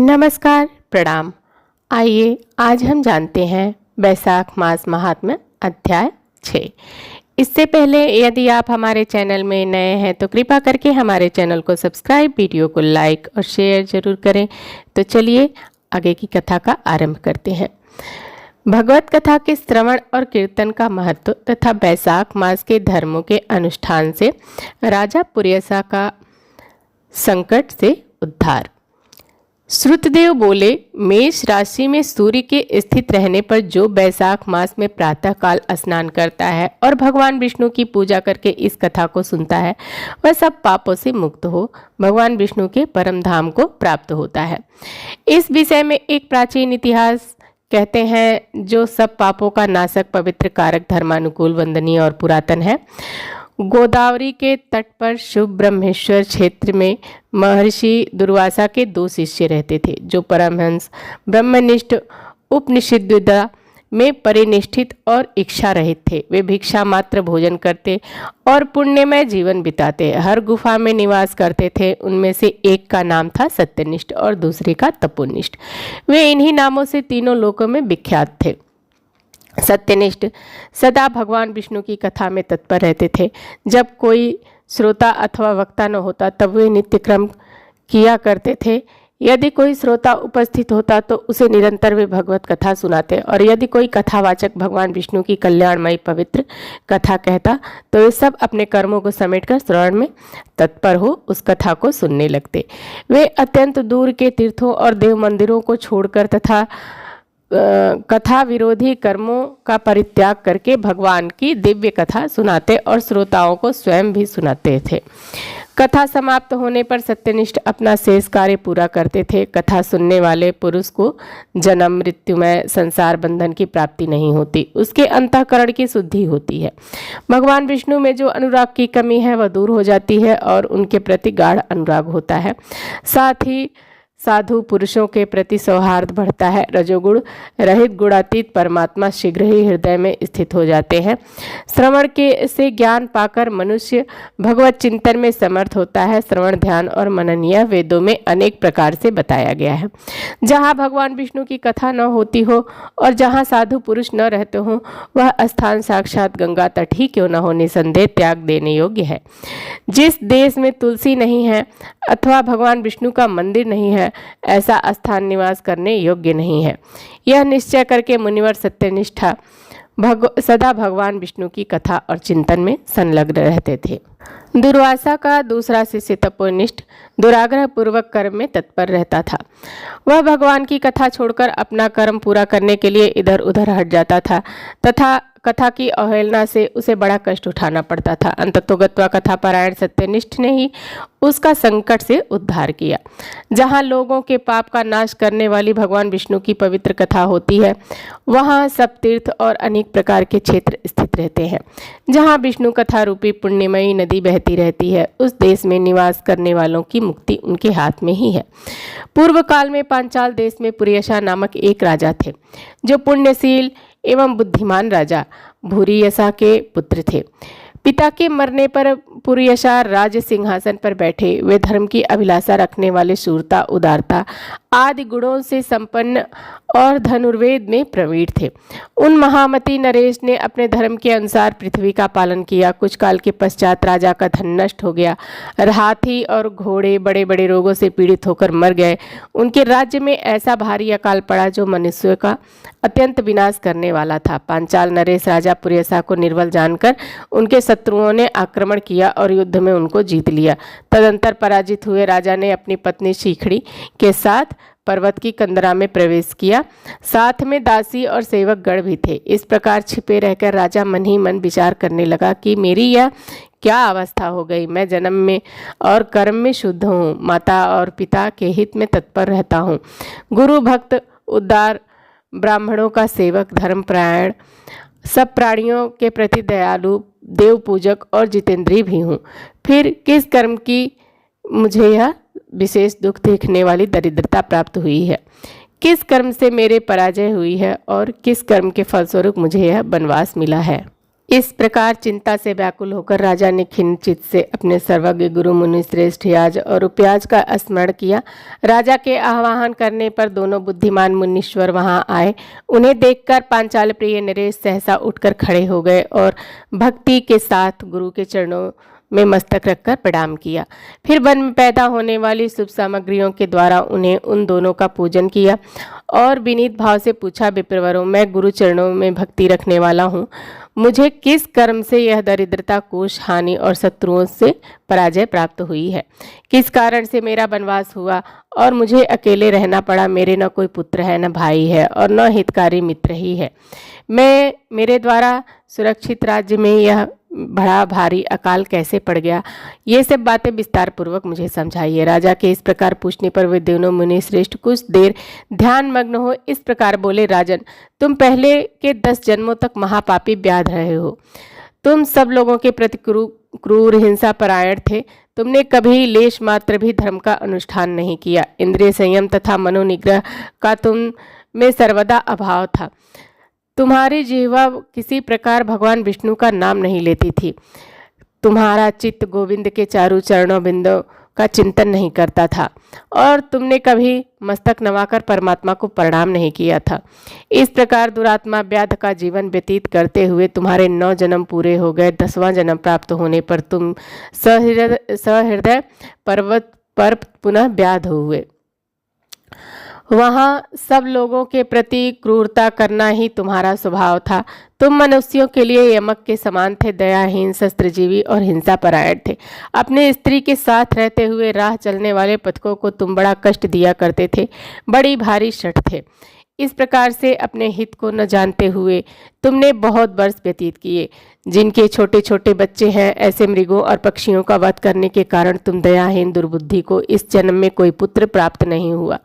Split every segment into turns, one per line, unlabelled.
नमस्कार, प्रणाम। आइए आज हम जानते हैं बैसाख मास महात्म्य अध्याय 6। इससे पहले यदि आप हमारे चैनल में नए हैं तो कृपा करके हमारे चैनल को सब्सक्राइब, वीडियो को लाइक और शेयर जरूर करें। तो चलिए आगे की कथा का आरंभ करते हैं। भगवत कथा के श्रवण और कीर्तन का महत्व तथा बैसाख मास के धर्मों के अनुष्ठान से राजा पुर्यसा का संकट से उद्धार। श्रुतदेव बोले, मेष राशि में सूर्य के स्थित रहने पर जो बैसाख मास में प्रातः काल स्नान करता है और भगवान विष्णु की पूजा करके इस कथा को सुनता है, वह सब पापों से मुक्त हो भगवान विष्णु के परम धाम को प्राप्त होता है। इस विषय में एक प्राचीन इतिहास कहते हैं जो सब पापों का नाशक, पवित्र, कारक, धर्मानुकूल, वंदनीय और पुरातन है। गोदावरी के तट पर शुभ ब्रह्मेश्वर क्षेत्र में महर्षि दुर्वासा के 2 शिष्य रहते थे जो परमहंस, ब्रह्मनिष्ठ, उपनिषद्विद्या में परिनिष्ठित और इच्छा रहित थे। वे भिक्षा मात्र भोजन करते और पुण्यमय जीवन बिताते, हर गुफा में निवास करते थे। उनमें से एक का नाम था सत्यनिष्ठ और दूसरे का तपोनिष्ठ। वे इन्हीं नामों से तीनों लोकों में विख्यात थे। सत्यनिष्ठ सदा भगवान विष्णु की कथा में तत्पर रहते थे। जब कोई श्रोता अथवा वक्ता न होता तब वे नित्य क्रम किया करते थे। यदि कोई श्रोता उपस्थित होता तो उसे निरंतर वे भगवत कथा सुनाते, और यदि कोई कथावाचक भगवान विष्णु की कल्याणमयी पवित्र कथा कहता तो वे सब अपने कर्मों को समेटकर श्रवण में तत्पर हो उस कथा को सुनने लगते। वे अत्यंत दूर के तीर्थों और देव मंदिरों को छोड़कर तथा कथा विरोधी कर्मों का परित्याग करके भगवान की दिव्य कथा सुनाते और श्रोताओं को स्वयं भी सुनाते थे। कथा समाप्त होने पर सत्यनिष्ठ अपना शेष कार्य पूरा करते थे। कथा सुनने वाले पुरुष को जन्म मृत्युमय संसार बंधन की प्राप्ति नहीं होती, उसके अंतःकरण की शुद्धि होती है। भगवान विष्णु में जो अनुराग की कमी है वह दूर हो जाती है और उनके प्रति गाढ़ अनुराग होता है। साथ ही साधु पुरुषों के प्रति सौहार्द बढ़ता है। रजोगुण रहित गुणातीत परमात्मा शीघ्र ही हृदय में स्थित हो जाते हैं। श्रवण के से ज्ञान पाकर मनुष्य भगवत चिंतन में समर्थ होता है। श्रवण, ध्यान और मनन यह वेदों में अनेक प्रकार से बताया गया है। जहाँ भगवान विष्णु की कथा न होती हो और जहाँ साधु पुरुष न रहते हों, वह स्थान साक्षात गंगा तट ही क्यों न हो निसंदेह त्याग देने योग्य है। जिस देश में तुलसी नहीं है अथवा भगवान विष्णु का मंदिर नहीं है, ऐसा स्थान निवास करने योग्य नहीं है। यह निश्चय करके मुनिवर सत्यनिष्ठा सदा भगवान विष्णु की कथा और चिंतन में संलग्न रहते थे। दुर्वासा का दूसरा शिष्य तपोनिष्ठ दुराग्रह पूर्वक कर्म में तत्पर रहता था। वह भगवान की कथा छोड़कर अपना कर्म पूरा करने के लिए इधर उधर हट जाता था तथा कथा की अवहेलना से उसे बड़ा कष्ट उठाना पड़ता था। अंततोगत्वा कथा पारायण सत्यनिष्ठ ने ही उसका संकट से उद्धार किया। जहाँ लोगों के पाप का नाश करने वाली भगवान विष्णु की पवित्र कथा होती है, वहाँ सब तीर्थ और अनेक प्रकार के क्षेत्र स्थित रहते हैं। जहाँ विष्णु कथा रूपी पुण्यमयी नदी बहती रहती है, उस देश में निवास करने वालों की मुक्ति उनके हाथ में ही है। पूर्व काल में पांचाल देश में पुर्यसा नामक एक राजा थे जो पुण्यशील एवं बुद्धिमान राजा भूरियसा के पुत्र थे। पिता के मरने पर पुर्यसा राज सिंहासन पर बैठे। वे धर्म की अभिलाषा रखने वाले, शूरता, उदारता आदि गुणों से संपन्न और धनुर्वेद में प्रवीण थे। उन महामती नरेश ने अपने धर्म के अनुसार पृथ्वी का पालन किया। कुछ काल के पश्चात राजा का धन नष्ट हो गया। हाथी और घोड़े बड़े बड़े रोगों से पीड़ित होकर मर गए। उनके राज्य में ऐसा भारी अकाल पड़ा जो मनुष्य का अत्यंत विनाश करने वाला था। पांचाल नरेश राजा पुर्यसा को निर्बल जानकर उनके शत्रुओं ने आक्रमण किया और युद्ध में उनको जीत लिया। तदंतर पराजित हुए राजा ने अपनी पत्नी शिखड़ी के साथ पर्वत की कंदरा में प्रवेश किया। साथ में दासी और सेवक गण भी थे। इस प्रकार छिपे रहकर राजा मन ही मन विचार करने लगा कि मेरी यह क्या अवस्था हो गई। मैं जन्म में और कर्म में शुद्ध हूँ, माता और पिता के हित में तत्पर रहता हूँ, गुरु भक्त, उदार, ब्राह्मणों का सेवक, धर्मपरायण, सब प्राणियों के प्रति दयालु, देव पूजक और जितेंद्रिय भी हूँ। फिर किस कर्म की मुझे यह विशेष दुख देखने वाली दरिद्रता प्राप्त हुई है? किस कर्म से मेरे पराजय हुई है और किस कर्म के फलस्वरूप मुझे यह वनवास मिला है? इस प्रकार चिंता से व्याकुल होकर राजा ने खिन्न चित्त से अपने सर्वज्ञ गुरु मुनि श्रेष्ठ याज और उपयाज का स्मरण किया। राजा के आह्वान करने पर दोनों बुद्धिमान मुनीश्वर वहां आए। उन्हें देखकर पांचाल प्रिय नरेश सहसा उठकर खड़े हो गए और भक्ति के साथ गुरु के चरणों में मस्तक रखकर प्रणाम किया। फिर वन में पैदा होने वाली शुभ सामग्रियों के द्वारा उन्हें उन दोनों का पूजन किया और विनीत भाव से पूछा, विप्रवरों, मैं गुरु चरणों में भक्ति रखने वाला हूँ, मुझे किस कर्म से यह दरिद्रता, कोष, हानि और शत्रुओं से पराजय प्राप्त हुई है? किस कारण से मेरा वनवास हुआ और मुझे अकेले रहना पड़ा? मेरे न कोई पुत्र है, न भाई है और न हितकारी मित्र ही है। मेरे द्वारा सुरक्षित राज्य में यह बड़ा भारी अकाल कैसे पड़ गया? ये सब बातें विस्तार पूर्वक मुझे समझाइए। राजा के इस प्रकार पूछने पर वे दोनों मुनि श्रेष्ठ कुछ देर ध्यान मग्न हो इस प्रकार बोले, राजन, तुम पहले के 10 जन्मों तक महापापी व्याध रहे हो। तुम सब लोगों के प्रति क्रूर हिंसा परायण थे। तुमने कभी लेश मात्र भी धर्म का अनुष्ठान नहीं किया। इंद्रिय संयम तथा मनोनिग्रह का तुम में सर्वदा अभाव था। तुम्हारी जिह्वा किसी प्रकार भगवान विष्णु का नाम नहीं लेती थी। तुम्हारा चित्त गोविंद के चारों चरणों बिंदों का चिंतन नहीं करता था और तुमने कभी मस्तक नवाकर परमात्मा को प्रणाम नहीं किया था। इस प्रकार दुरात्मा व्याध का जीवन व्यतीत करते हुए तुम्हारे 9 जन्म पूरे हो गए। 10वां जन्म प्राप्त होने पर तुम सहृदय पर्वत पर पुनः व्याध हुए। वहाँ सब लोगों के प्रति क्रूरता करना ही तुम्हारा स्वभाव था। तुम मनुष्यों के लिए यमक के समान थे, दयाहीन, शस्त्रजीवी और हिंसा परायण थे। अपने स्त्री के साथ रहते हुए राह चलने वाले पथिकों को तुम बड़ा कष्ट दिया करते थे, बड़ी भारी शठ थे। इस प्रकार से अपने हित को न जानते हुए तुमने बहुत वर्ष व्यतीत किए। जिनके छोटे छोटे बच्चे हैं, ऐसे मृगों और पक्षियों का वध करने के कारण तुम दयाहीन दुर्बुद्धि को इस जन्म में कोई पुत्र प्राप्त नहीं हुआ।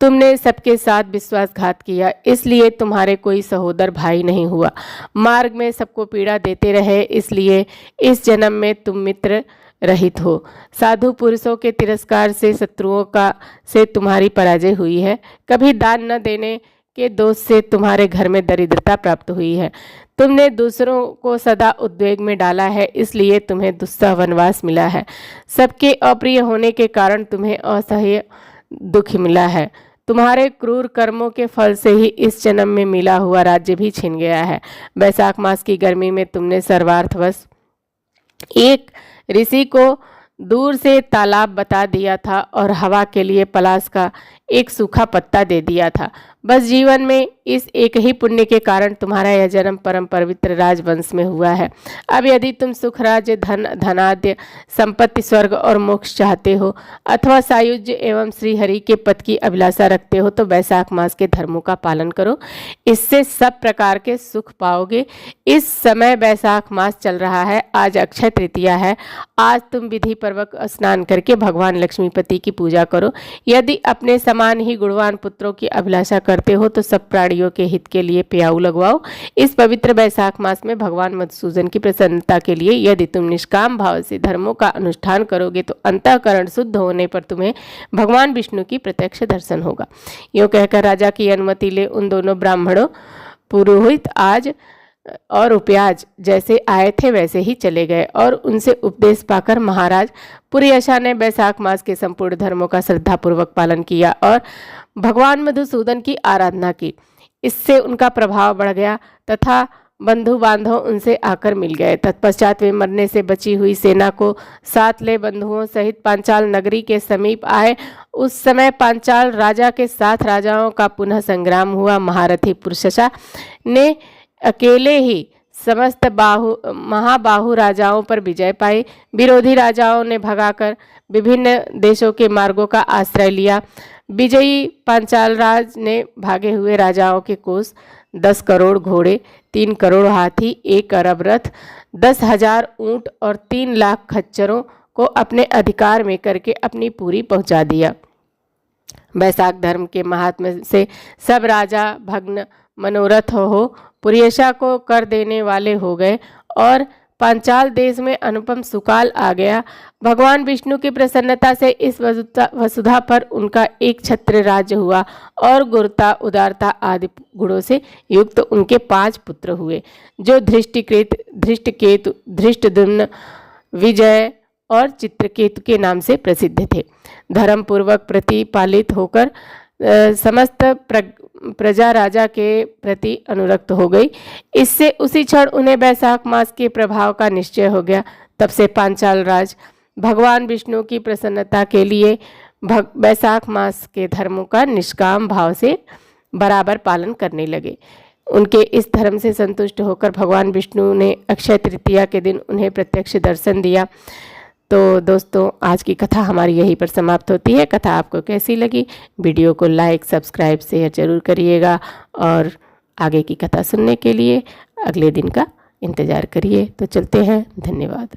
तुमने सबके साथ विश्वासघात किया, इसलिए तुम्हारे कोई सहोदर भाई नहीं हुआ। मार्ग में सबको पीड़ा देते रहे, इसलिए इस जन्म में तुम मित्र रहित हो। साधु पुरुषों के तिरस्कार से शत्रुओं से तुम्हारी पराजय हुई है। कभी दान न देने के दोष से तुम्हारे घर में दरिद्रता प्राप्त हुई है। तुमने दूसरों को सदा उद्वेग में डाला है, इसलिए तुम्हें दुस्सह वनवास मिला है। सबके अप्रिय होने के कारण तुम्हें असह्य दुख मिला है। तुम्हारे क्रूर कर्मों के फल से ही इस जन्म में मिला हुआ राज्य भी छिन गया है। वैशाख मास की गर्मी में तुमने सर्वार्थवश एक ऋषि को दूर से तालाब बता दिया था और हवा के लिए पलाश का एक सूखा पत्ता दे दिया था। बस जीवन में इस एक ही पुण्य के कारण तुम्हारा यह जन्म परम पवित्र राजवंश में हुआ है। अब यदि तुम सुख, राज्य, धन, धनाद्य, संपत्ति, स्वर्ग और मोक्ष चाहते हो अथवा सायुज्य एवं श्री हरि के पद की अभिलाषा रखते हो तो वैशाख मास के धर्मों का पालन करो, इससे सब प्रकार के सुख पाओगे। इस समय वैशाख मास चल रहा है। आज अक्षय तृतीया है। आज तुम विधि पूर्वक स्नान करके भगवान लक्ष्मीपति की पूजा करो। यदि अपने समान ही गुणवान पुत्रों की अभिलाषा करते हो तो सब प्राणियों के हित के लिए प्याऊ लगवाओ। इस पवित्र वैशाख मास में भगवान मधुसूदन की प्रसन्नता के लिए यदि तुम निष्काम भाव से धर्मों का अनुष्ठान करोगे तो अंतःकरण शुद्ध होने पर तुम्हें भगवान विष्णु की प्रत्यक्ष दर्शन होगा। यूँ कहकर राजा की अनुमति ले उन दोनों ब्राह्मणों, पुरोहित आज और उपयाज जैसे आए थे वैसे ही चले गए और उनसे उपदेश पाकर महाराज पुरयशा ने वैशाख मास के संपूर्ण धर्मों का श्रद्धापूर्वक पालन किया और भगवान मधुसूदन की आराधना की। इससे उनका प्रभाव बढ़ गया तथा बंधु बांधव उनसे आकर मिल गए। तत्पश्चात वे मरने से बची हुई सेना को साथ ले बंधुओं सहित पांचाल नगरी के समीप आए। उस समय पांचाल राजा के साथ राजाओं का पुनः संग्राम हुआ। महारथी पुरयशा ने अकेले ही समस्त महाबाहु राजाओं पर विजय पाई। विरोधी राजाओं ने भगाकर विभिन्न देशों के मार्गों का आश्रय लिया। विजयी पांचाल राज ने भागे हुए राजाओं के कोष 10 करोड़ घोड़े, 3 करोड़ हाथी, 1 अरब रथ, 10,000 ऊंट और 3 लाख खच्चरों को अपने अधिकार में करके अपनी पूरी पहुंचा दिया। वैशाख धर्म के महात्म्य से सब राजा भग्न मनोरथ हो पुरयशा को कर देने वाले हो गए और पांचाल देश में अनुपम सुकाल आ गया। भगवान विष्णु की प्रसन्नता से इस वसुधा पर उनका एक छत्र राज्य हुआ और गुरुता, उदारता आदि गुणों से युक्त उनके 5 पुत्र हुए, जो धृष्टकेतु, धृष्टद्युम्न, विजय और चित्रकेतु के नाम से प्रसिद्ध थे। धर्म पूर्वक प्रतिपालित होकर समस्त प्रजा राजा के प्रति अनुरक्त हो गई। इससे उसी क्षण उन्हें वैशाख मास के प्रभाव का निश्चय हो गया। तब से पांचाल राज भगवान विष्णु की प्रसन्नता के लिए वैशाख मास के धर्मों का निष्काम भाव से बराबर पालन करने लगे। उनके इस धर्म से संतुष्ट होकर भगवान विष्णु ने अक्षय तृतीया के दिन उन्हें प्रत्यक्ष दर्शन दिया। तो दोस्तों, आज की कथा हमारी यहीं पर समाप्त होती है। कथा आपको कैसी लगी? वीडियो को लाइक, सब्सक्राइब, शेयर जरूर करिएगा और आगे की कथा सुनने के लिए अगले दिन का इंतज़ार करिए। तो चलते हैं, धन्यवाद।